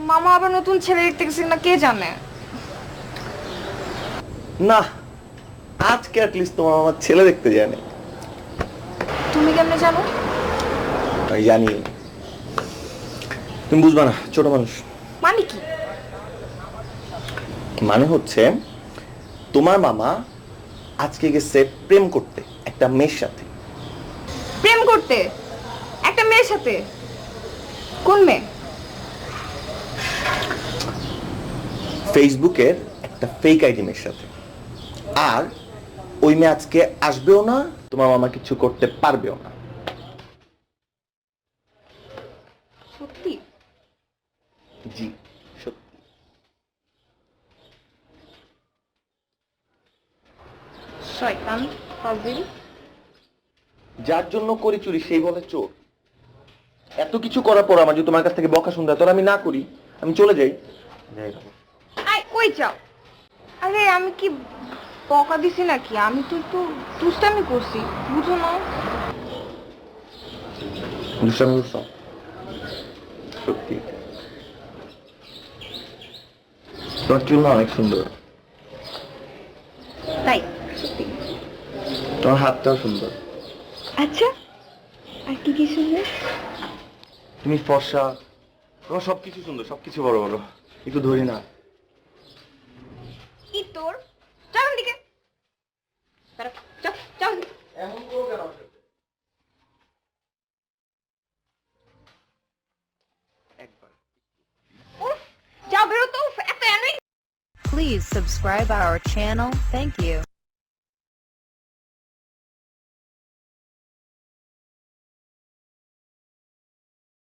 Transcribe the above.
মামা আবার নতুন ছেলে দেখতে গেছে না কে জানে। না, আজকে অ্যাটলিস্ট তোমার আমার ছেলে দেখতে যায় না। তুমি কেমনে জানো? আমি জানি, তুমি বুঝবা না, ছোট মানুষ। মানে কি? মানে হচ্ছে তোমার মামা আজকে গেছে প্রেম করতে একটা মেয়ের সাথে। প্রেম করতে একটা মেয়ের সাথে? কোন মেয়ে? ফেসবুকের একটা ফেক আইডি মেয়ের সাথে। আর ওই মেয়ে আজকে আসবেও না, তোমার মামা কিছু করতে পারবেও না। সত্যি? জি, সত্যি। শয়তান ফাজিল। যার জন্য করি চুরি সেই বলে চোর। এত কিছু করার পর আমার যদি তোমার কাছ থেকে বকা শুনতে হয়, তাহলে আমি না করি, আমি চলে যাই। আই কই যাও? আরে আমি কি বকা দিছি নাকি? আমি তো একটু দুষ্টামি করছি, বুঝো না? দুষ্টামি করছো? সত্যি তোমার চুল না অনেক সুন্দর। তাই? সত্যি? তোমার হাতটাও সুন্দর। আচ্ছা, আর কি কি শুনবে? তুমি ফর্সা, তোমার সবকিছু সুন্দর, সবকিছু বড় বড়। একটু ধরি না? কি তোর? চল দিকে। চল চল চল। এমন করো কেন? একবার উফ, যা বেরো তো, এত এনই। Please subscribe our channel. Thank you.